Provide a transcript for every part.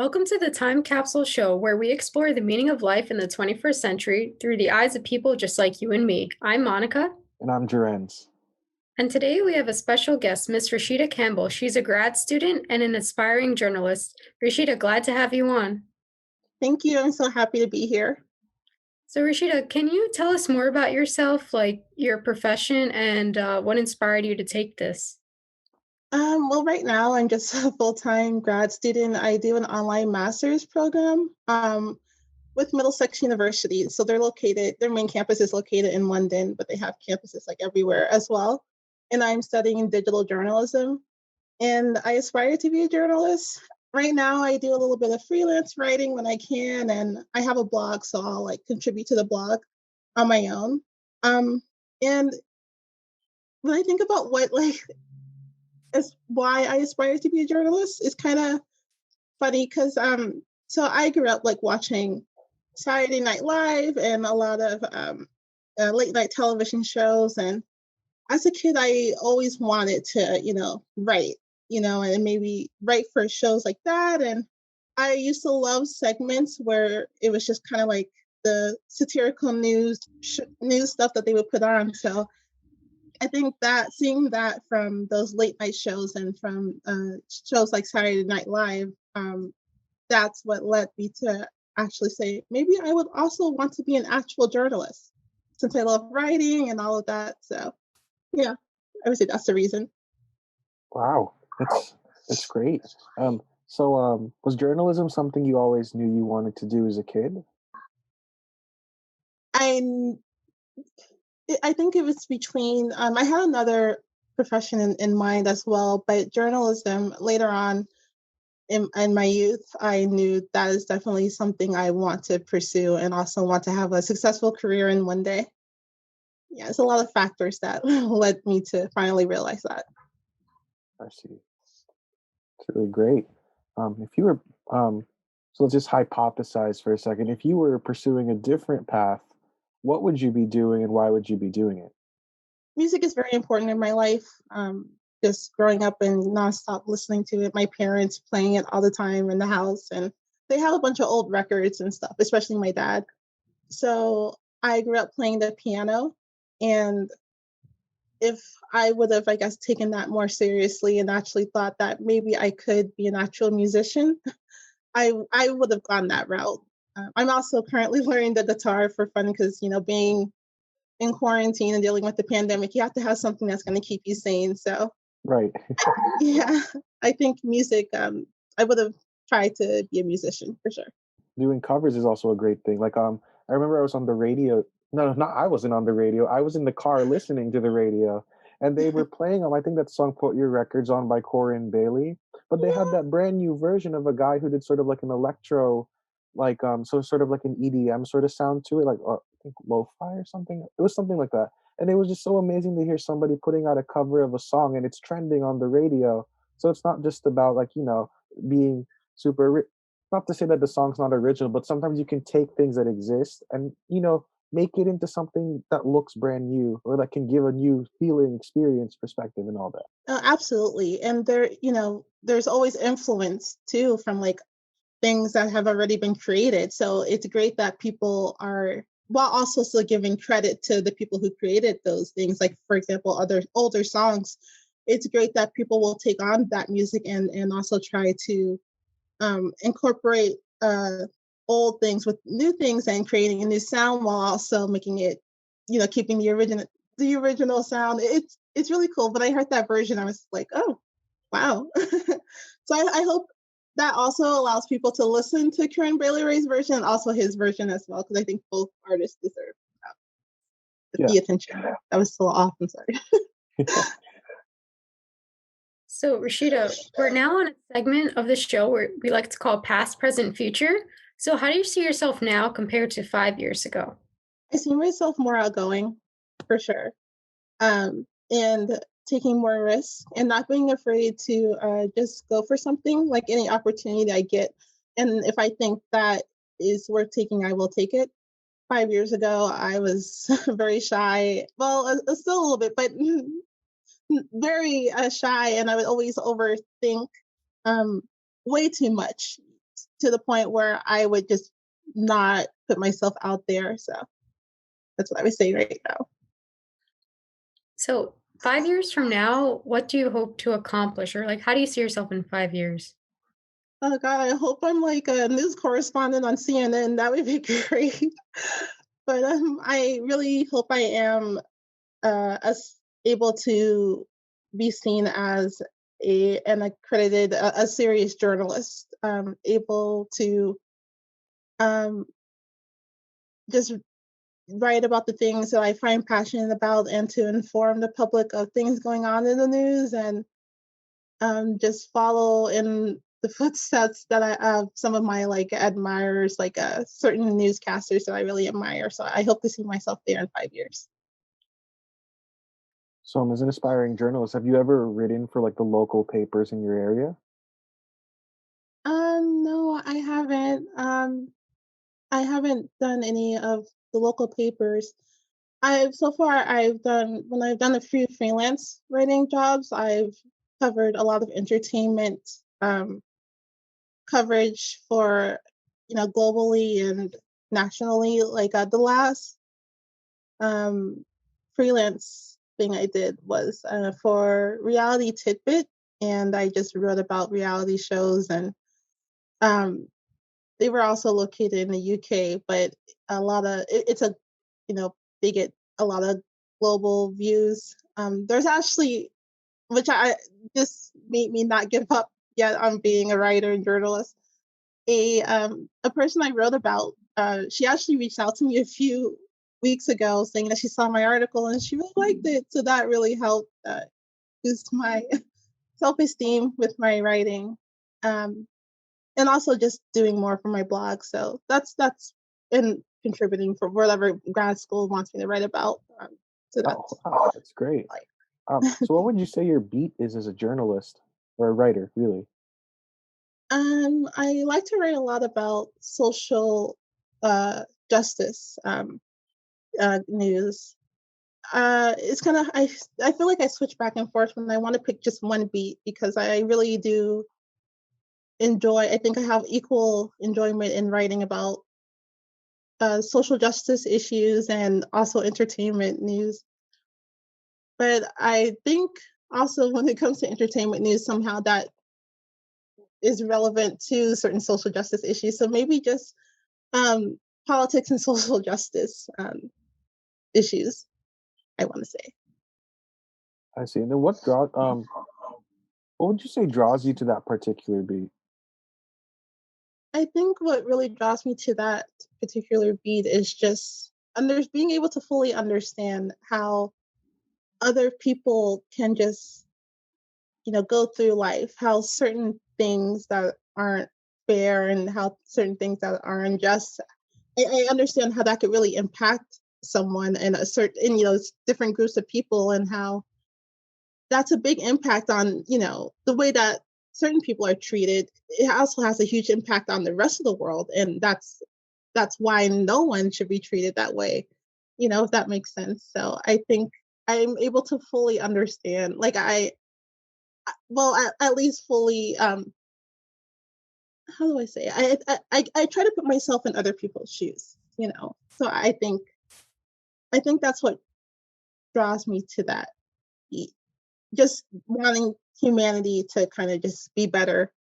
Welcome to the Time Capsule Show, where we explore the meaning of life in the 21st century through the eyes of people just like you and me. I'm Monica, And I'm Joerenz. and today we have a special guest, Miss Rasheeda Campbell. She's a grad student and an aspiring journalist. Rasheeda, glad to have you on. Thank you. I'm so happy to be here. So, Rasheeda, can you tell us more about yourself, like your profession, and what inspired you to take this? Well, right now I'm just a full-time grad student. I do an online master's program with Middlesex University. So their main campus is located in London, but they have campuses like everywhere as well. And I'm studying digital journalism. And I aspire to be a journalist. Right now, I do a little bit of freelance writing when I can, and I have a blog, so I'll like contribute to the blog on my own. And when I think about what is why I aspire to be a journalist, it's kind of funny because so I grew up like watching Saturday Night Live and a lot of late night television shows, and as a kid, I always wanted to, write, and maybe write for shows like that. And I used to love segments where it was just kind of like the satirical news stuff that they would put on. So I think that seeing that from those late night shows and from shows like Saturday Night Live, that's what led me to actually say maybe I would also want to be an actual journalist since I love writing and all of that. So yeah, I would say that's the reason. Wow, it's great. Was journalism something you always knew you wanted to do as a kid? I I think it was between. I had another profession in mind as well, but journalism later on in my youth, I knew that is definitely something I want to pursue and also want to have a successful career in one day. Yeah, it's a lot of factors that led me to finally realize that. I see. It's really great. If you were, so let's just hypothesize for a second. If you were pursuing a different path, what would you be doing and why would you be doing it? Music is very important in my life. Just growing up and nonstop listening to it, my parents playing it all the time in the house, and they have a bunch of old records and stuff, especially my dad. So I grew up playing the piano, and if I would have, I guess, taken that more seriously and actually thought that maybe I could be an actual musician, I would have gone that route. I'm also currently learning the guitar for fun because being in quarantine and dealing with the pandemic, you have to have something that's going to keep you sane. So Right. yeah, I think music. I would have tried to be a musician for sure. Doing covers is also a great thing. I remember I was on the radio. No, not I wasn't on the radio. I was in the car listening to the radio, and they were playing I think that song "Put Your Records On" by Corin Bailey. But they had Yeah. that brand new version of a guy who did sort of like an electro, so sort of like an EDM sort of sound to it, I think lo-fi or something. It was something like that, and it was just so amazing to hear somebody putting out a cover of a song and it's trending on the radio. So it's not just about being super not to say that the song's not original, but sometimes you can take things that exist and, make it into something that looks brand new or that can give a new feeling, experience, perspective, and all that. Absolutely, and there's always influence too from like things that have already been created. So it's great that people are, while also still giving credit to the people who created those things. Like for example, other older songs. It's great that people will take on that music and also try to incorporate old things with new things and creating a new sound while also making it, keeping the original sound. It's really cool. But I heard that version, I was like, oh, wow. So I hope that also allows people to listen to Karen Bailey Ray's version and also his version as well, because I think both artists deserve Yeah. the attention. That was so awesome. Sorry. So, Rasheeda, we're now on a segment of the show where we like to call past, present, future. So, how do you see yourself now compared to 5 years ago? I see myself more outgoing, for sure, and taking more risks and not being afraid to just go for something, like any opportunity I get. And if I think that is worth taking, I will take it. 5 years ago, I was very shy. Well, still a little bit, but very shy, and I would always overthink um, way too much. to the point where I would just not put myself out there. So that's what I would say right now. So 5 years from now, what do you hope to accomplish? Or like, how do you see yourself in 5 years? Oh God, I hope I'm like a news correspondent on CNN. That would be great. But I really hope I am able to be seen as an accredited, a serious journalist, able to um, just write about the things that I find passionate about and to inform the public of things going on in the news and just follow in the footsteps that I have some of my like admirers, like certain newscasters that I really admire. So I hope to see myself there in 5 years. So, as an aspiring journalist, have you ever written for like the local papers in your area? No, I haven't. I haven't done any of the local papers. I've done when I've done a few freelance writing jobs, I've covered a lot of entertainment coverage for globally and nationally. Like the last um, freelance thing I did was for Reality Tidbit, and I just wrote about reality shows and um, they were also located in the UK, but it's a they get a lot of global views. There's actually, which I just made me not give up yet on being a writer and journalist. A person I wrote about, she actually reached out to me a few weeks ago saying that she saw my article and she really liked it. So that really helped boost my self-esteem with my writing. And also just doing more for my blog. So that's in contributing for whatever grad school wants me to write about. So Oh, that's wow, that's great. like So, what would you say your beat is as a journalist or a writer, really? I like to write a lot about social justice news. It's kind of I feel like I switch back and forth when I want to pick just one beat because I really do enjoy. I think I have equal enjoyment in writing about social justice issues and also entertainment news. But I think also when it comes to entertainment news, somehow that is relevant to certain social justice issues. So maybe just um, politics and social justice issues, I want to say. I see. And then what would you say draws you to that particular beat? I think what really draws me to that particular beat is just being able to fully understand how other people can just go through life, how certain things that aren't fair and how certain things that are unjust. I understand how that could really impact someone and a certain, different groups of people and how that's a big impact on, the way that certain people are treated. It also has a huge impact on the rest of the world. And that's why no one should be treated that way, if that makes sense. So I think I'm able to fully understand, like at least fully how do I say it? I try to put myself in other people's shoes, so I think that's what draws me to that, just wanting humanity to kind of just be better.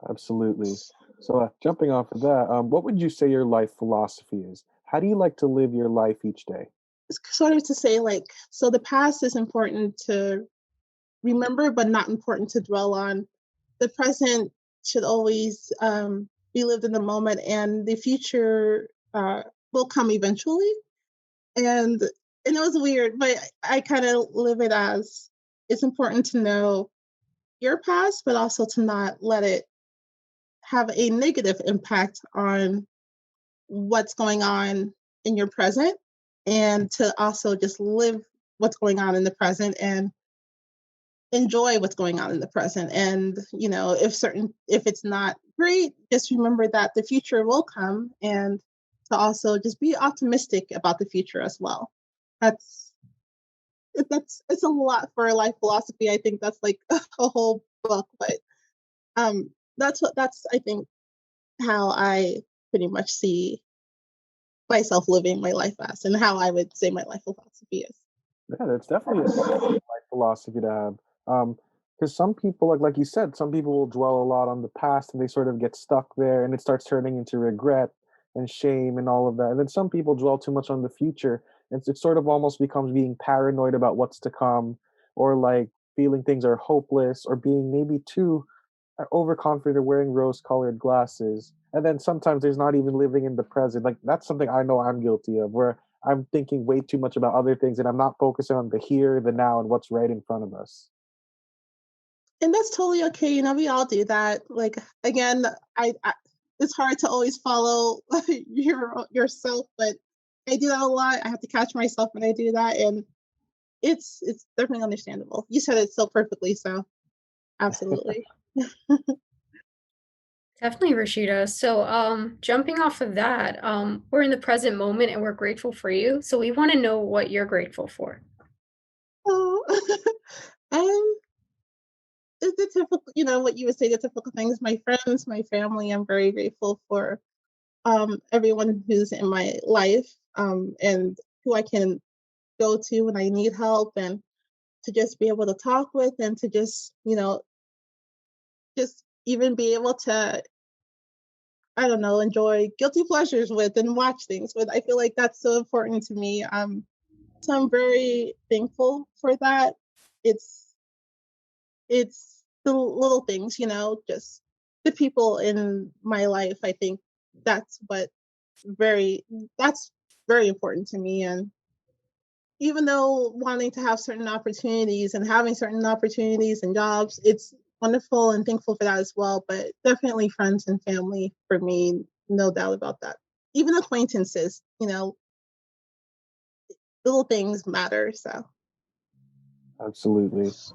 Absolutely. So, jumping off of that, what would you say your life philosophy is? How do you like to live your life each day? It's sort of to say like, so the past is important to remember but not important to dwell on. The present should always be lived in the moment, and the future will come eventually. And it was weird, but I kind of live it as it's important to know your past, but also to not let it have a negative impact on what's going on in your present, and to also just live what's going on in the present and enjoy what's going on in the present. And if it's not great, just remember that the future will come, and to also just be optimistic about the future as well. That's it's a lot for a life philosophy. I think that's like a whole book, but that's I think how I pretty much see myself living my life as, and how I would say my life philosophy is. Yeah, that's definitely a solid life philosophy to have. Because some people, like you said, some people will dwell a lot on the past and they sort of get stuck there, and it starts turning into regret and shame and all of that. And then some people dwell too much on the future, and it sort of almost becomes being paranoid about what's to come, or like feeling things are hopeless, or being maybe too overconfident or wearing rose-colored glasses. And then sometimes there's not even living in the present. Like that's something I know I'm guilty of, where I'm thinking way too much about other things and I'm not focusing on the here, the now, and what's right in front of us. And that's totally okay. We all do that. Like again, I it's hard to always follow yourself, but I do that a lot. I have to catch myself when I do that, and it's definitely understandable. You said it so perfectly, so absolutely. Definitely, Rashida. So, jumping off of that, we're in the present moment and we're grateful for you. So we want to know what you're grateful for. Oh, um, the typical, what you would say, the typical things. My friends, my family. I'm very grateful for everyone who's in my life, and who I can go to when I need help, and to just be able to talk with, and to just just even be able to, I don't know, enjoy guilty pleasures with and watch things with. I feel like that's so important to me. So I'm very thankful for that. It's it's the little things, just the people in my life. I think that's what very that's very important to me. And even though wanting to have certain opportunities and having certain opportunities and jobs, it's wonderful and thankful for that as well. But definitely friends and family for me, no doubt about that. Even acquaintances, little things matter. So Absolutely. So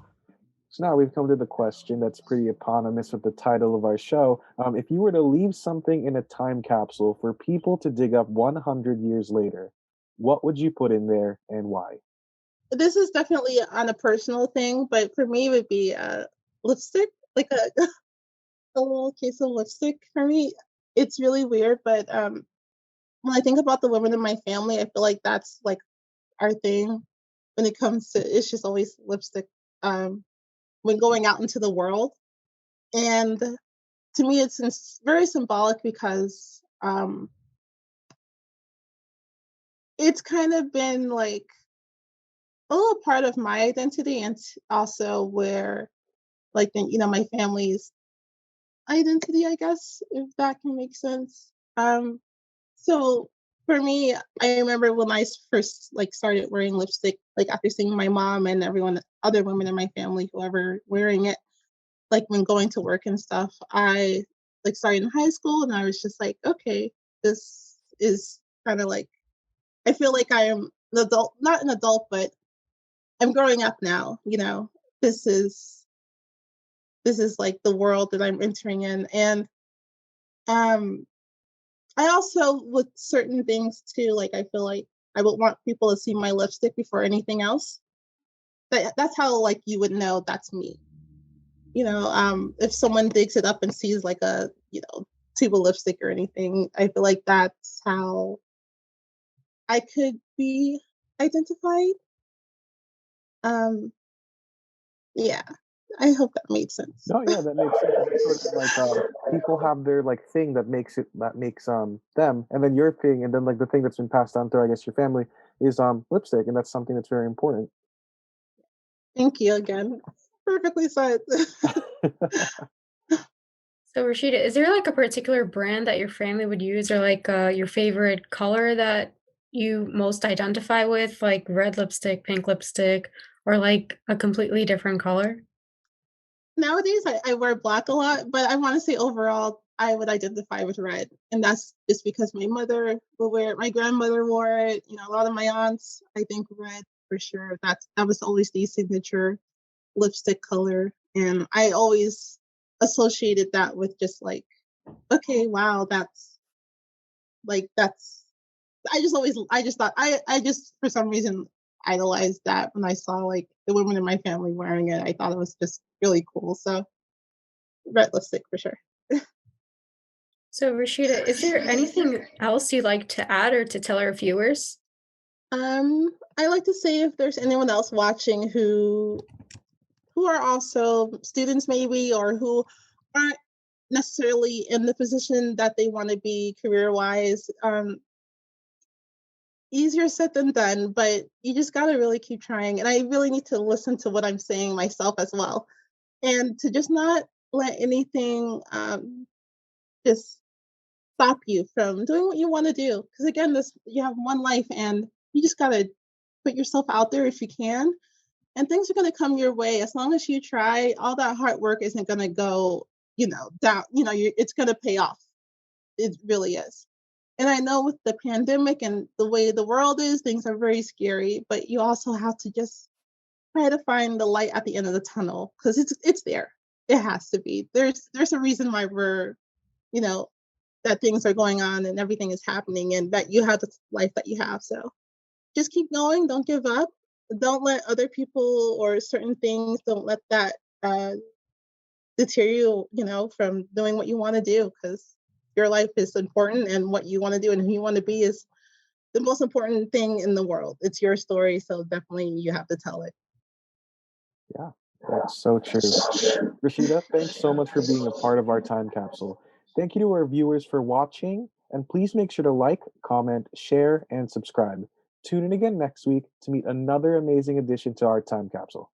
now we've come to the question that's pretty eponymous with the title of our show. If you were to leave something in a time capsule for people to dig up 100 years later, what would you put in there and why? this is definitely on a personal thing, but for me, it would be lipstick, like a little case of lipstick for me. It's really weird, but when I think about the women in my family, I feel like that's like our thing when it comes to, it's just always lipstick um, when going out into the world. And to me, it's very symbolic because it's kind of been like a little part of my identity, and also where, like, my family's identity, I guess, if that can make sense. So for me, I remember when I first like started wearing lipstick, like after seeing my mom and everyone, other women in my family, whoever wearing it, like when going to work and stuff. I like started in high school, and I was just like, okay, this is kind of like, I feel like I am an adult, not an adult, but I'm growing up now. This is this is like the world that I'm entering in, and um I also, with certain things too, like I feel like I would want people to see my lipstick before anything else. That's how, like, you would know that's me. If someone digs it up and sees like a tube of lipstick or anything, I feel like that's how I could be identified. Um, yeah, I hope that made sense. No, yeah, that makes sense. It's sort of like people have their like thing that makes them, and then your thing, and then like the thing that's been passed down through, I guess, your family is lipstick, and that's something that's very important. Thank you again. Perfectly said. So, Rashida, is there like a particular brand that your family would use, or like your favorite color that you most identify with, like red lipstick, pink lipstick, or like a completely different color? Nowadays, I wear black a lot, but I want to say overall, I would identify with red. And that's just because my mother will wear it, my grandmother wore it, a lot of my aunts. I think red for sure. That was always the signature lipstick color. And I always associated that with just like, okay, wow, that's, I just thought, I just, for some reason, idolized that when I saw like the women in my family wearing it. I thought it was just really cool. So red lipstick for sure. So, Rashida, is there anything else you'd like to add or to tell our viewers? I like to say if there's anyone else watching who are also students maybe or who aren't necessarily in the position that they want to be career wise, easier said than done, but you just got to really keep trying. And I really need to listen to what I'm saying myself as well. And to just not let anything just stop you from doing what you want to do. Because again, this you have one life and you just got to put yourself out there if you can. And things are going to come your way as long as you try. All that hard work isn't going to go, down. It's going to pay off. It really is. And I know with the pandemic and the way the world is, things are very scary, but you also have to just try to find the light at the end of the tunnel because it's there. It has to be. There's a reason why you know, that things are going on and everything is happening and that you have the life that you have. So just keep going. Don't give up. Don't let other people or certain things, don't let that uh, deter you, from doing what you want to do because your life is important and what you want to do and who you want to be is the most important thing in the world. It's your story, so definitely you have to tell it. Yeah, that's so true. Rashida, thanks so much for being a part of our time capsule. Thank you to our viewers for watching, and please make sure to like, comment, share, and subscribe. Tune in again next week to meet another amazing addition to our time capsule.